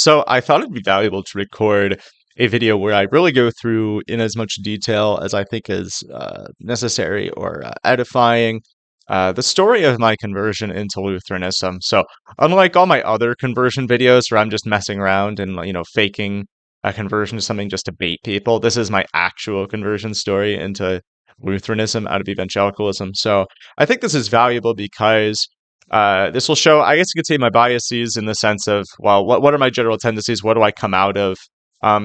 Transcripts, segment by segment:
So I thought it'd be valuable to record a video where I really go through in as much detail as I think is necessary or edifying the story of my conversion into Lutheranism. So unlike all my other conversion videos where I'm just messing around and faking a conversion to something just to bait people, this is my actual conversion story into Lutheranism out of evangelicalism. So I think this is valuable because this will show, I guess you could say, my biases in the sense of, well, what are my general tendencies? What do I come out of?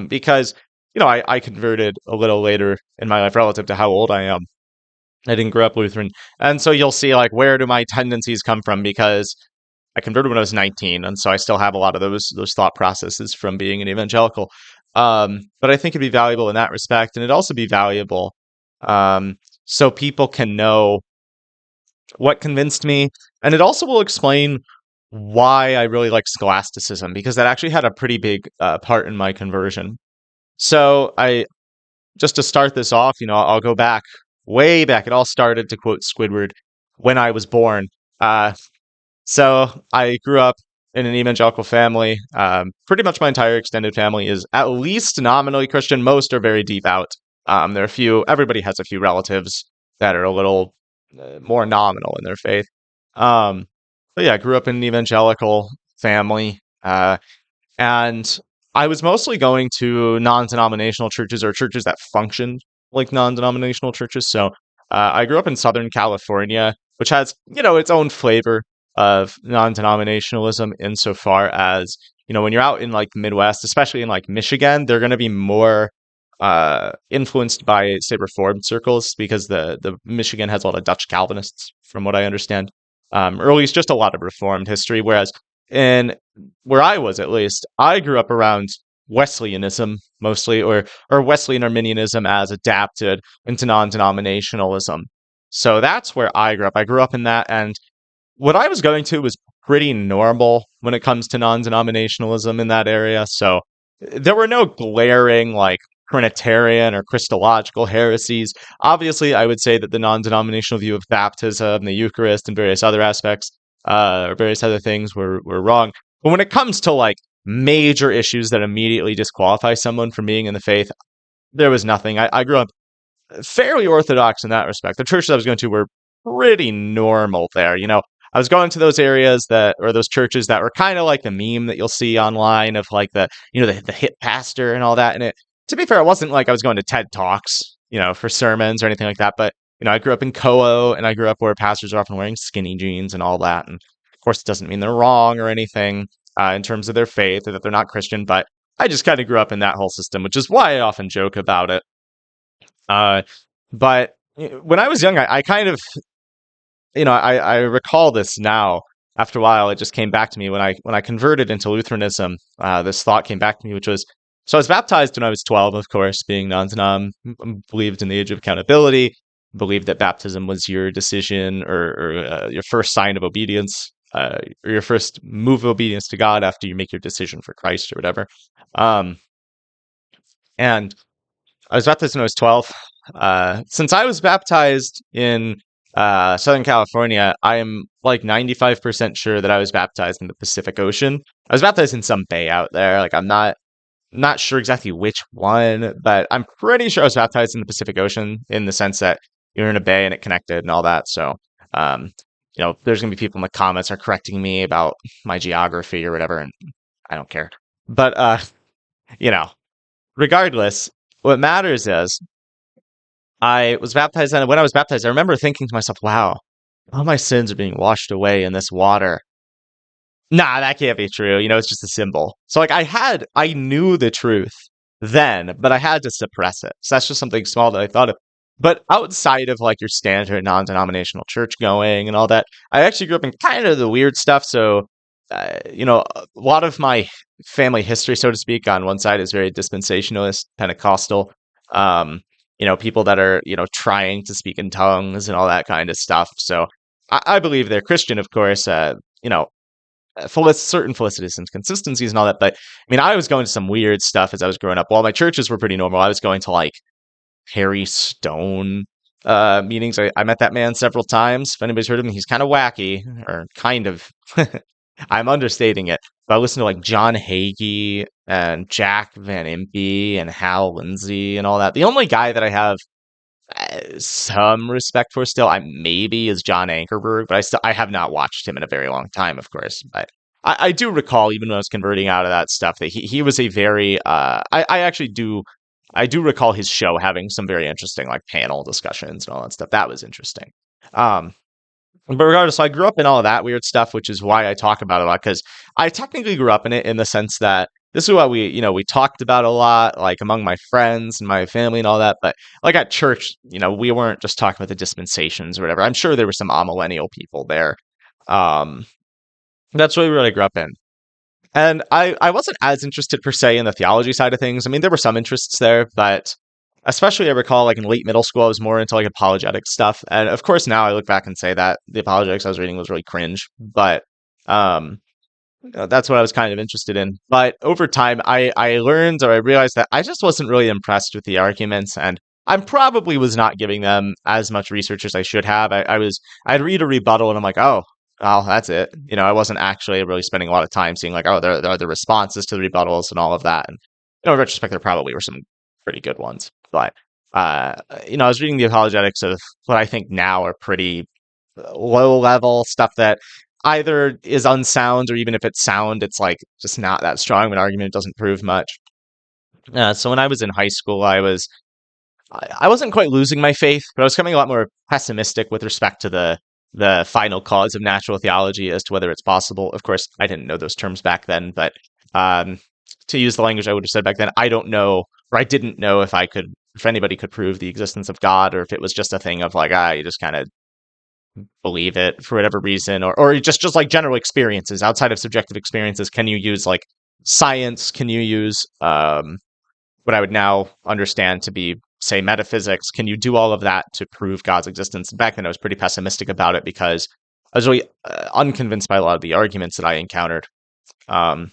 Because, I converted a little later in my life relative to how old I am. I didn't grow up Lutheran. And so you'll see, like, where do my tendencies come from? Because I converted when I was 19. And so I still have a lot of those thought processes from being an evangelical. But I think it'd be valuable in that respect. And it'd also be valuable so people can know what convinced me, and it also will explain why I really like scholasticism, because that actually had a pretty big part in my conversion. So just to start this off, I'll go back, way back. It all started, to quote Squidward, when I was born. Uh, so I grew up in an evangelical family. Pretty much my entire extended family is at least nominally Christian. Most are very devout. There are a few, everybody has a few relatives that are a little more nominal in their faith. Um, but yeah, I grew up in an evangelical family, and I was mostly going to non-denominational churches or churches that functioned like non-denominational churches. So I grew up in Southern California, which has, its own flavor of non-denominationalism insofar as, when you're out in like the Midwest, especially in like Michigan, they're going to be more influenced by, say, Reformed circles, because the Michigan has a lot of Dutch Calvinists, from what I understand, or at least just a lot of Reformed history. Whereas in where I was, at least, I grew up around Wesleyanism mostly, or Wesleyan Arminianism as adapted into non-denominationalism. So that's where I grew up. I grew up in that, and what I was going to was pretty normal when it comes to non-denominationalism in that area. So there were no glaring like Trinitarian or Christological heresies. Obviously, I would say that the non-denominational view of baptism, the Eucharist, and various other aspects, or various other things were wrong. But when it comes to like major issues that immediately disqualify someone from being in the faith, there was nothing. I grew up fairly orthodox in that respect. The churches I was going to were pretty normal there. I was going to those areas or those churches that were kind of like the meme that you'll see online of like the hit pastor and all that. And to be fair, it wasn't like I was going to TED Talks, for sermons or anything like that. But, I grew up in Coa, and I grew up where pastors are often wearing skinny jeans and all that. And of course, it doesn't mean they're wrong or anything in terms of their faith or that they're not Christian. But I just kind of grew up in that whole system, which is why I often joke about it. But when I was young, I kind of, I recall this now. After a while, it just came back to me when I converted into Lutheranism. This thought came back to me, which was, so I was baptized when I was 12, of course, being non-denom, believed in the age of accountability, believed that baptism was your decision or your first sign of obedience, or your first move of obedience to God after you make your decision for Christ or whatever. And I was baptized when I was 12. Since I was baptized in Southern California, I am like 95% sure that I was baptized in the Pacific Ocean. I was baptized in some bay out there. Like, I'm not sure exactly which one, but I'm pretty sure I was baptized in the Pacific Ocean, in the sense that you're in a bay and it connected and all that. So, there's going to be people in the comments are correcting me about my geography or whatever, and I don't care. But, regardless, what matters is I was baptized, and when I was baptized, I remember thinking to myself, wow, all my sins are being washed away in this water. Nah, that can't be true. It's just a symbol. So like I knew the truth then, but I had to suppress it. So that's just something small that I thought of. But outside of like your standard non-denominational church going and all that, I actually grew up in kind of the weird stuff. So, a lot of my family history, so to speak, on one side is very dispensationalist, Pentecostal. People that are, trying to speak in tongues and all that kind of stuff. So I believe they're Christian, of course, certain felicities and consistencies and all that. But I mean, I was going to some weird stuff as I was growing up. While my churches were pretty normal, I was going to like Harry Stone meetings. I met that man several times. If anybody's heard of him, he's kind of wacky, or kind of I'm understating it. But I listen to like John Hagee and Jack Van Impe and Hal Lindsey and all that. The only guy that I have some respect for still, I maybe is John Ankerberg, but I have not watched him in a very long time, of course. But I do recall, even when I was converting out of that stuff, that he was a very I actually do I do recall his show having some very interesting like panel discussions and all that stuff. That was interesting. Um, but regardless, so I grew up in all of that weird stuff, which is why I talk about it a lot, because I technically grew up in it in the sense that this is what we talked about a lot, like among my friends and my family and all that. But like at church, we weren't just talking about the dispensations or whatever. I'm sure there were some amillennial people there. Um, that's really what I grew up in. And I wasn't as interested per se in the theology side of things. I mean, there were some interests there, but especially I recall like in late middle school, I was more into like apologetic stuff. And of course, now I look back and say that the apologetics I was reading was really cringe, but um, that's what I was kind of interested in. But over time, I learned or I realized that I just wasn't really impressed with the arguments, and I probably was not giving them as much research as I should have. I'd read a rebuttal and I'm like, oh, well, that's it. I wasn't actually really spending a lot of time seeing like, oh, there are the responses to the rebuttals and all of that. And in retrospect, there probably were some pretty good ones. But I was reading the apologetics of what I think now are pretty low level stuff that either is unsound or even if it's sound, it's like just not that strong of an argument. It doesn't prove much. So when I was in high school, I wasn't quite losing my faith, but I was becoming a lot more pessimistic with respect to the final cause of natural theology as to whether it's possible. Of course, I didn't know those terms back then, but um, to use the language I would have said back then, I don't know, or I didn't know if anybody could prove the existence of God, or if it was just a thing of like, you just kind of believe it for whatever reason, or just like general experiences outside of subjective experiences. Can you use like science? Can you use what I would now understand to be, say, metaphysics? Can you do all of that to prove God's existence? Back then, I was pretty pessimistic about it because I was really unconvinced by a lot of the arguments that I encountered. Um,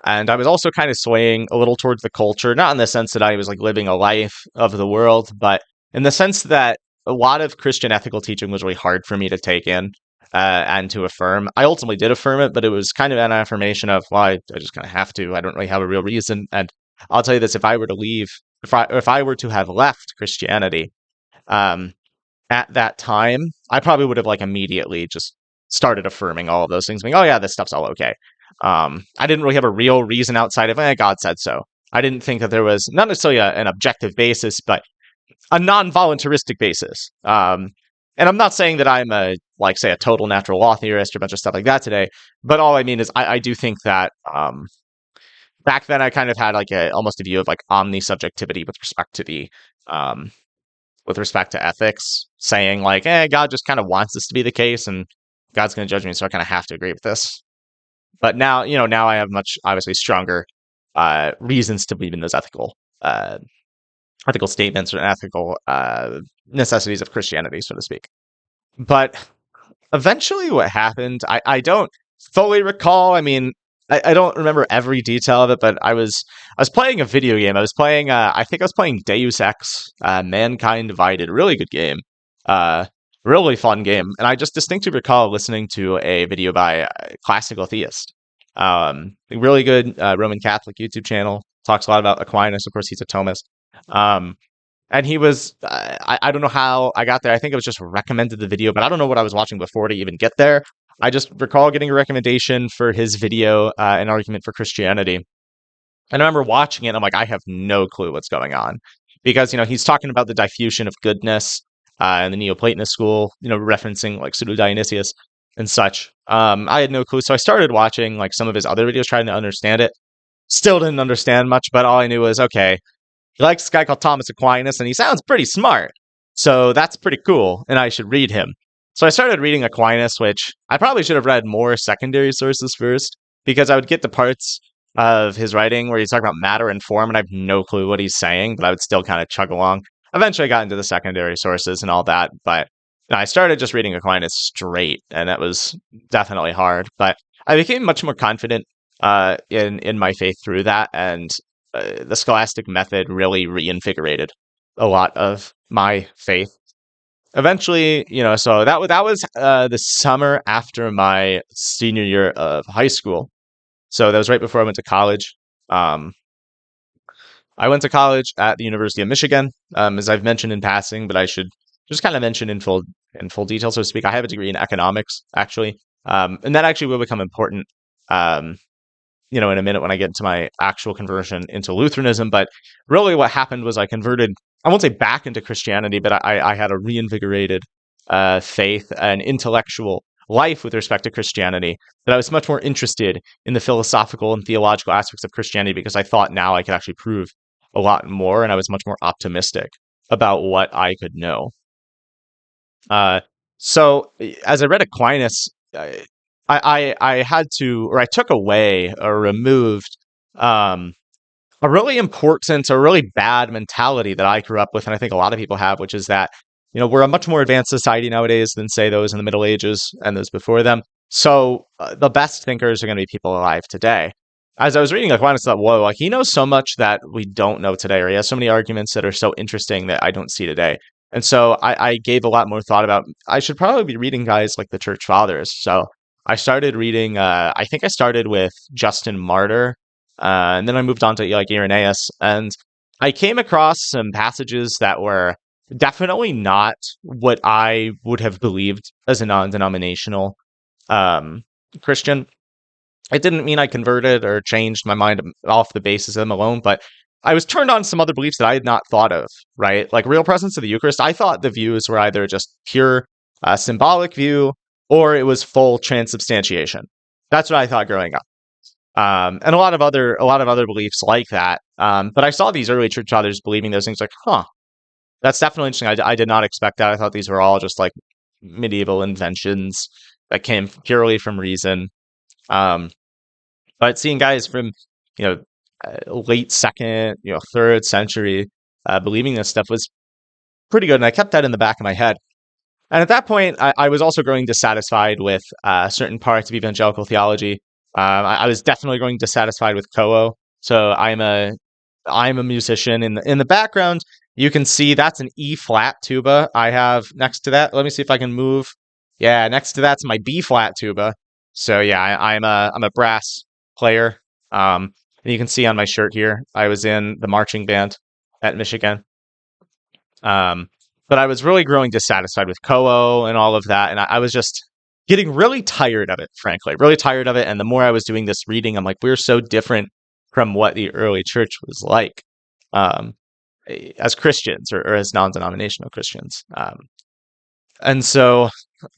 and I was also kind of swaying a little towards the culture, not in the sense that I was like living a life of the world, but in the sense that a lot of Christian ethical teaching was really hard for me to take in and to affirm. I ultimately did affirm it, but it was kind of an affirmation of, well, I just kind of have to. I don't really have a real reason. And I'll tell you this: if I were to leave, if I were to have left Christianity, um, at that time, I probably would have like immediately just started affirming all of those things, being, oh yeah, this stuff's all okay. I didn't really have a real reason outside of, God said so. I didn't think that there was not necessarily an objective basis, but a non-voluntaristic basis. And I'm not saying that I'm say a total natural law theorist or a bunch of stuff like that today, but all I mean is I do think that back then I kind of had like almost a view of like omni-subjectivity um, with respect to ethics, saying like, God just kind of wants this to be the case, and God's going to judge me, so I kind of have to agree with this. But now, now I have much obviously stronger reasons to believe in those ethical statements or ethical necessities of Christianity, so to speak. But eventually, what happened, I don't fully recall. I mean, I don't remember every detail of it, but I was playing a video game. I was playing I think I was playing Deus Ex Mankind Divided. Really good game. Uh, really fun game. And I just distinctly recall listening to a video by a classical theist. Really good Roman Catholic YouTube channel. Talks a lot about Aquinas. Of course, he's a Thomist. Um, and he was, I don't know how I got there. I think it was just recommended the video, but I don't know what I was watching before to even get there. I just recall getting a recommendation for his video, An Argument for Christianity. And I remember watching it, and I'm like, I have no clue what's going on. Because, he's talking about the diffusion of goodness in the Neoplatonist school, referencing like Pseudo Dionysius and such. I had no clue. So I started watching like some of his other videos trying to understand it. Still didn't understand much, but all I knew was, okay, he likes this guy called Thomas Aquinas, and he sounds pretty smart. So that's pretty cool, and I should read him. So I started reading Aquinas, which I probably should have read more secondary sources first, because I would get the parts of his writing where he's talking about matter and form, and I have no clue what he's saying, but I would still kind of chug along. Eventually, I got into the secondary sources and all that, but I started just reading Aquinas straight, and that was definitely hard. But I became much more confident in my faith through that, and the scholastic method really reinvigorated a lot of my faith. eventually, so that was the summer after my senior year of high school. So that was right before I went to college. Um, I went to college at the University of Michigan, as I've mentioned in passing, but I should just kind of mention in full detail, so to speak. I have a degree in economics, actually, and that actually will become important. Um, in a minute when I get into my actual conversion into Lutheranism. But really, what happened was I converted, I won't say back into Christianity, but I had a reinvigorated faith and intellectual life with respect to Christianity, that I was much more interested in the philosophical and theological aspects of Christianity because I thought now I could actually prove a lot more, and I was much more optimistic about what I could know. Uh, so as I read Aquinas, I had to, or I took away or removed um, a really important, a really bad mentality that I grew up with, and I think a lot of people have, which is that we're a much more advanced society nowadays than say those in the Middle Ages and those before them. So the best thinkers are going to be people alive today. As I was reading Aquinas, I thought, whoa, like he knows so much that we don't know today, or he has so many arguments that are so interesting that I don't see today. And so I gave a lot more thought about I should probably be reading guys like the Church Fathers. So I started reading. I think I started with Justin Martyr, and then I moved on to like Irenaeus, and I came across some passages that were definitely not what I would have believed as a non-denominational um, Christian. It didn't mean I converted or changed my mind off the basis of them alone, but I was turned on some other beliefs that I had not thought of, right? Like real presence of the Eucharist. I thought the views were either just pure symbolic view or it was full transubstantiation. That's what I thought growing up. And a lot of other beliefs like that. But I saw these early church fathers believing those things like, huh, that's definitely interesting. I did not expect that. I thought these were all just like medieval inventions that came purely from reason. Um, but seeing guys from, you know, late second, third century, believing this stuff was pretty good. And I kept that in the back of my head. And at that point, I was also growing dissatisfied with certain parts of evangelical theology. I was definitely growing dissatisfied with Koho. So I'm a musician in the background. You can see that's an E flat tuba I have next to that. Let me see if I can move. Yeah, next to that's my B flat tuba. So yeah, I'm a brass player. And you can see on my shirt here, I was in the marching band at Michigan. Um, but I was really growing dissatisfied with Koho and all of that, and I was just getting really tired of it, frankly, really tired of it. And the more I was doing this reading, I'm like, we're so different from what the early church was like, um, as Christians or as non-denominational Christians. And so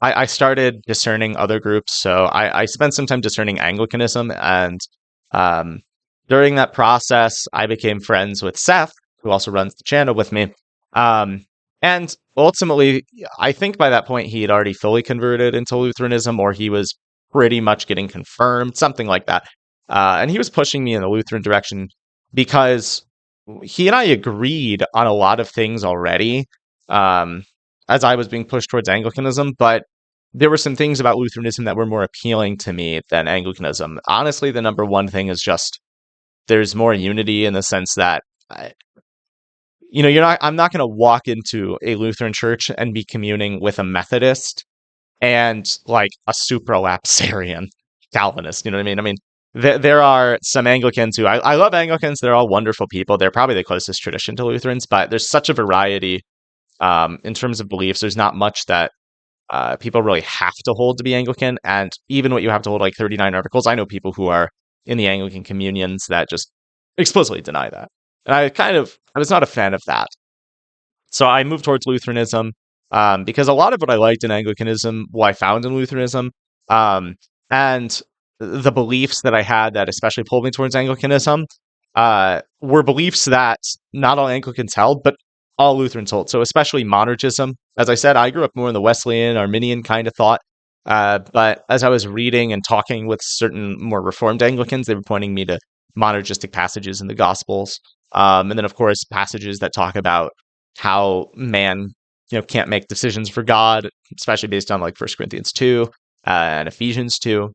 I started discerning other groups. So I spent some time discerning Anglicanism, and um, during that process, I became friends with Seth, who also runs the channel with me. Um, and ultimately, I think by that point he had already fully converted into Lutheranism, or he was pretty much getting confirmed, something like that. And he was pushing me in the Lutheran direction because he and I agreed on a lot of things already. Um, as I was being pushed towards Anglicanism, but there were some things about Lutheranism that were more appealing to me than Anglicanism. Honestly, the number one thing is just there's more unity in the sense that I'm not going to walk into a Lutheran church and be communing with a Methodist and like a supralapsarian Calvinist. You know what I mean? I mean, there are some Anglicans who I love Anglicans. They're all wonderful people. They're probably the closest tradition to Lutherans, but there's such a variety in terms of beliefs. There's not much that people really have to hold to be Anglican. And even what you have to hold, like 39 articles, I know people who are in the Anglican communions that just explicitly deny that. And I was not a fan of that. So I moved towards Lutheranism because a lot of what I liked in Anglicanism, what I found in Lutheranism, um, and the beliefs that I had that especially pulled me towards Anglicanism were beliefs that not all Anglicans held, but all Lutherans hold. So especially monergism. As I said, I grew up more in the Wesleyan, Arminian kind of thought. But as I was reading and talking with certain more Reformed Anglicans, they were pointing me to monergistic passages in the Gospels. And then, of course, passages that talk about how man, can't make decisions for God, especially based on like 1 Corinthians 2 and Ephesians 2.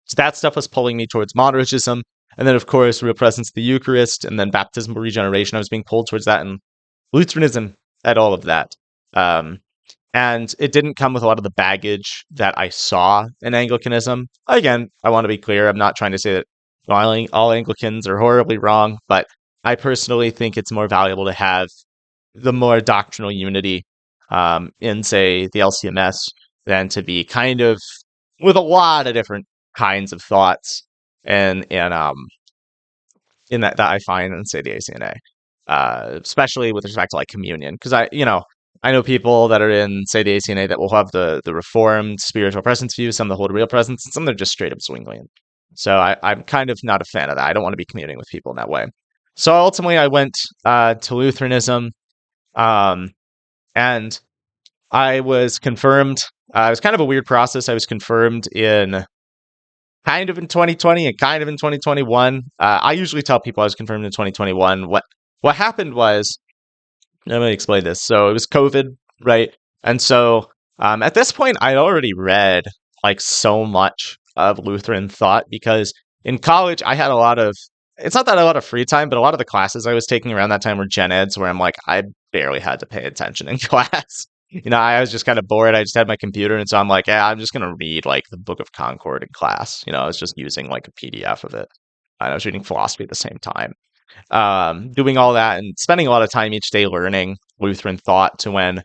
So that stuff was pulling me towards monergism. And then, of course, real presence of the Eucharist and then baptismal regeneration. I was being pulled towards that, and Lutheranism had all of that. and it didn't come with a lot of the baggage that I saw in Anglicanism. Again, I want to be clear. I'm not trying to say that all Anglicans are horribly wrong, but I personally think it's more valuable to have the more doctrinal unity in, say, the LCMS than to be kind of with a lot of different kinds of thoughts and in that I find in, say, the ACNA, especially with respect to like communion, because I know people that are in, say, the ACNA that will have the Reformed spiritual presence view, some that hold real presence, and some that are just straight up Zwinglian. So I'm kind of not a fan of that. I don't want to be communing with people in that way. So ultimately, I went to Lutheranism, um, and I was confirmed. It was kind of a weird process. I was confirmed in kind of in 2020 and kind of in 2021. I usually tell people I was confirmed in 2021. What happened was, let me explain this. So it was COVID, right? And so at this point, I'd already read like so much of Lutheran thought because in college I had a lot of. It's not that a lot of free time, but a lot of the classes I was taking around that time were gen eds, where I'm like, I barely had to pay attention in class. I was just kind of bored. I just had my computer, and so I'm like, yeah, I'm just gonna read like the Book of Concord in class. I was just using like a PDF of it. And I was reading philosophy at the same time, doing all that and spending a lot of time each day learning Lutheran thought. To when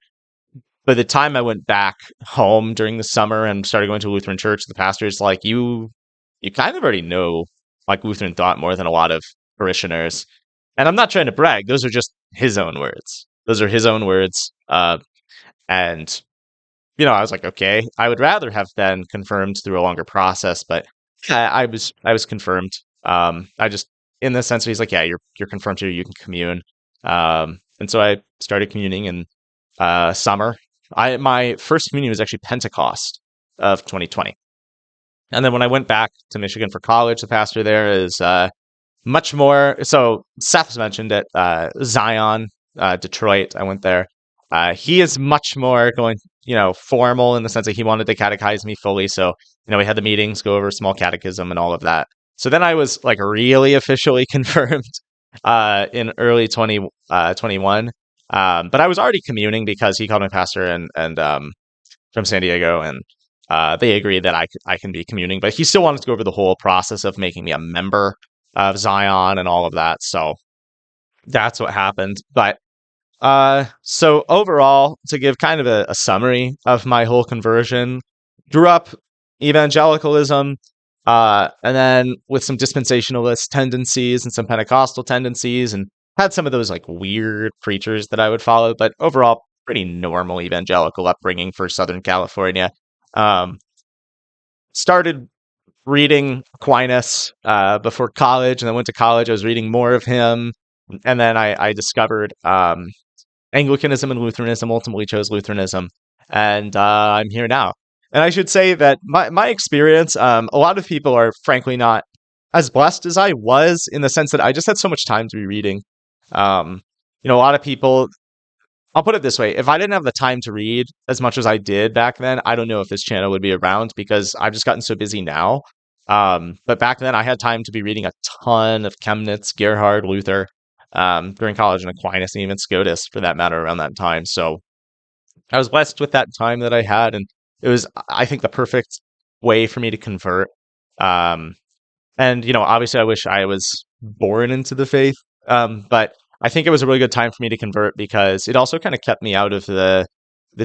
by the time I went back home during the summer and started going to a Lutheran church, the pastor's like, you kind of already know like Lutheran thought more than a lot of parishioners. And I'm not trying to brag; those are just his own words. Those are his own words. And I was like, okay, I would rather have been confirmed through a longer process, but I was confirmed. I just in the sense that he's like, yeah, you're confirmed here, you can commune. And so I started communing in summer. My first communion was actually Pentecost of 2020. And then when I went back to Michigan for college, the pastor there is much more. So Seth's mentioned it. Zion, Detroit. I went there. He is much more going, formal in the sense that he wanted to catechize me fully. So, we had the meetings, go over small catechism and all of that. So then I was like really officially confirmed in early 2021. But I was already communing because he called me pastor and from San Diego, and they agreed that I can be communing. But he still wanted to go over the whole process of making me a member of Zion and all of that. So that's what happened. But so overall, to give kind of a summary of my whole conversion, grew up evangelicalism, and then with some dispensationalist tendencies and some Pentecostal tendencies, and had some of those like weird preachers that I would follow, but overall, pretty normal evangelical upbringing for Southern California. Um, Started reading Aquinas before college, and then went to college. I was reading more of him, and then I discovered Anglicanism and Lutheranism. Ultimately, chose Lutheranism, and I'm here now. And I should say that my experience, a lot of people are frankly not as blessed as I was, in the sense that I just had so much time to be reading. A lot of people, I'll put it this way: if I didn't have the time to read as much as I did back then, I don't know if this channel would be around, because I've just gotten so busy now. But back then, I had time to be reading a ton of Chemnitz, Gerhard, Luther, during college, and Aquinas, and even Scotus, for that matter, around that time. So I was blessed with that time that I had, and it was, I think, the perfect way for me to convert. Um, and obviously, I wish I was born into the faith, but I think it was a really good time for me to convert, because it also kind of kept me out of the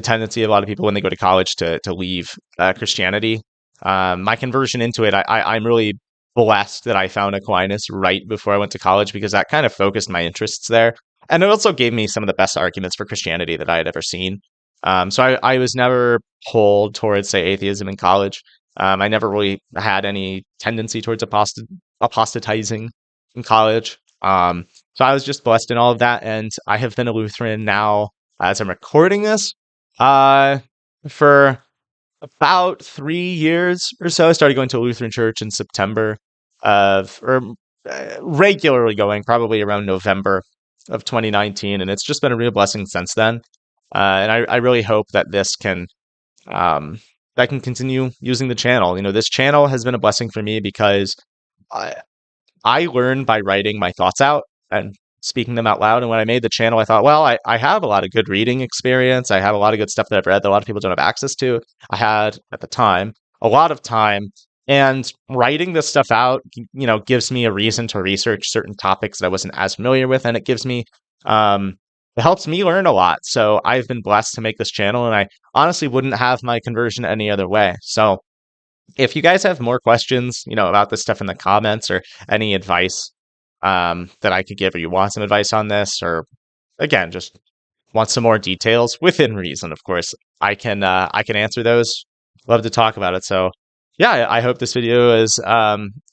tendency of a lot of people when they go to college to leave Christianity. My conversion into it, I'm really blessed that I found Aquinas right before I went to college, because that kind of focused my interests there. And it also gave me some of the best arguments for Christianity that I had ever seen. So I was never pulled towards, say, atheism in college. I never really had any tendency towards apostatizing in college. So I was just blessed in all of that. And I have been a Lutheran now, as I'm recording this, for about 3 years or so. I started going to a Lutheran church in September regularly going probably around November of 2019, and it's just been a real blessing since then. And I really hope that um, I can continue using the channel. This channel has been a blessing for me, because I, I learn by writing my thoughts out, and speaking them out loud. And when I made the channel, I thought, well, I have a lot of good reading experience. I have a lot of good stuff that I've read that a lot of people don't have access to. I had, at the time, a lot of time. And writing this stuff out, gives me a reason to research certain topics that I wasn't as familiar with. And it gives me, it helps me learn a lot. So I've been blessed to make this channel, and I honestly wouldn't have my conversion any other way. So if you guys have more questions, about this stuff in the comments, or any advice that I could give, or you want some advice on this, or again, just want some more details within reason, of course, I can answer those. Love to talk about it. So yeah, I hope this video is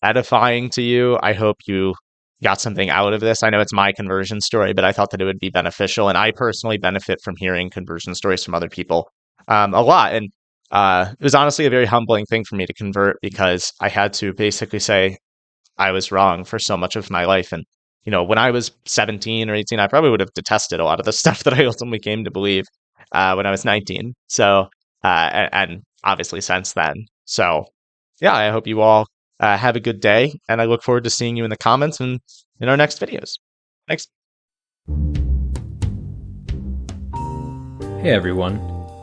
edifying to you. I hope you got something out of this. I know it's my conversion story, but I thought that it would be beneficial, and I personally benefit from hearing conversion stories from other people a lot. And it was honestly a very humbling thing for me to convert, because I had to basically say I was wrong for so much of my life. And, when I was 17 or 18, I probably would have detested a lot of the stuff that I ultimately came to believe when I was 19. So, and obviously since then. So, yeah, I hope you all have a good day, and I look forward to seeing you in the comments and in our next videos. Thanks. Hey everyone,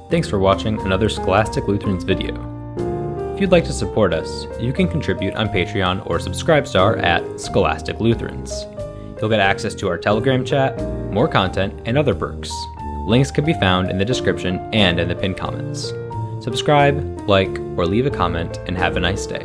thanks for watching another Scholastic Lutherans video. If you'd like to support us, you can contribute on Patreon or Subscribestar at Scholastic Lutherans. You'll get access to our Telegram chat, more content, and other perks. Links can be found in the description and in the pinned comments. Subscribe, like, or leave a comment, and have a nice day.